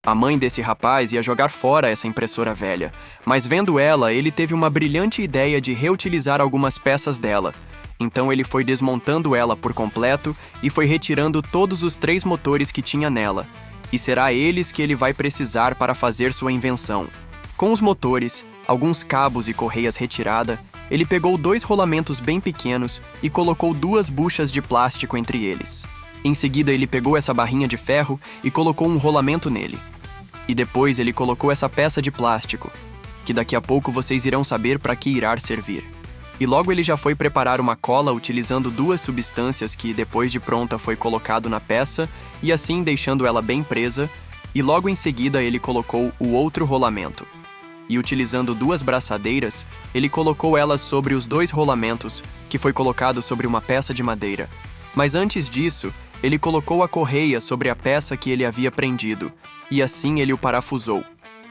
A mãe desse rapaz ia jogar fora essa impressora velha, mas vendo ela, ele teve uma brilhante ideia de reutilizar algumas peças dela. Então ele foi desmontando ela por completo e foi retirando todos os 3 motores que tinha nela. E será eles que ele vai precisar para fazer sua invenção. Com os motores, alguns cabos e correias retirada, ele pegou 2 rolamentos bem pequenos e colocou 2 buchas de plástico entre eles. Em seguida, ele pegou essa barrinha de ferro e colocou um rolamento nele. E depois ele colocou essa peça de plástico, que daqui a pouco vocês irão saber para que irá servir. E logo ele já foi preparar uma cola utilizando 2 substâncias que, depois de pronta, foi colocado na peça e assim deixando ela bem presa, e logo em seguida ele colocou o outro rolamento. E utilizando 2 braçadeiras, ele colocou elas sobre os 2 rolamentos, que foi colocado sobre uma peça de madeira. Mas antes disso, ele colocou a correia sobre a peça que ele havia prendido, e assim ele o parafusou.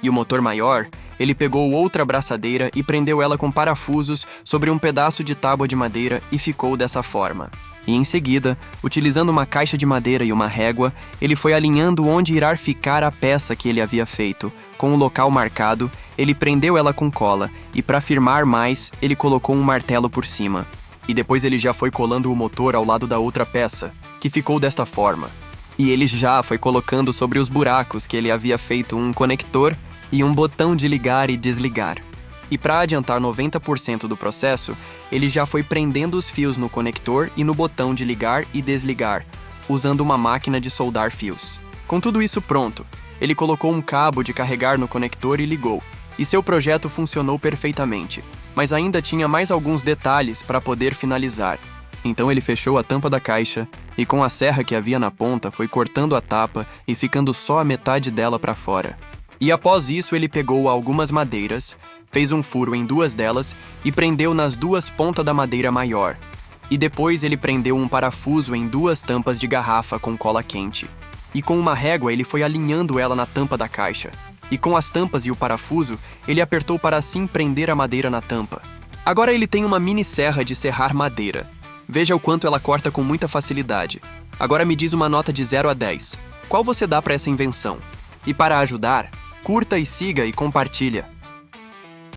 E o motor maior, ele pegou outra braçadeira e prendeu ela com parafusos sobre um pedaço de tábua de madeira e ficou dessa forma. E em seguida, utilizando uma caixa de madeira e uma régua, ele foi alinhando onde irá ficar a peça que ele havia feito. Com o local marcado, ele prendeu ela com cola e, para firmar mais, ele colocou um martelo por cima. E depois ele já foi colando o motor ao lado da outra peça, que ficou desta forma. E ele já foi colocando sobre os buracos que ele havia feito um conector e um botão de ligar e desligar. E para adiantar 90% do processo, ele já foi prendendo os fios no conector e no botão de ligar e desligar, usando uma máquina de soldar fios. Com tudo isso pronto, ele colocou um cabo de carregar no conector e ligou. E seu projeto funcionou perfeitamente, mas ainda tinha mais alguns detalhes para poder finalizar. Então ele fechou a tampa da caixa e com a serra que havia na ponta foi cortando a tapa e ficando só a metade dela para fora. E após isso ele pegou algumas madeiras, fez um furo em 2 delas e prendeu nas 2 pontas da madeira maior. E depois ele prendeu um parafuso em 2 tampas de garrafa com cola quente. E com uma régua ele foi alinhando ela na tampa da caixa. E com as tampas e o parafuso, ele apertou para assim prender a madeira na tampa. Agora ele tem uma mini serra de serrar madeira. Veja o quanto ela corta com muita facilidade. Agora me diz uma nota de 0 a 10. Qual você dá para essa invenção? E para ajudar, curta e siga e compartilha.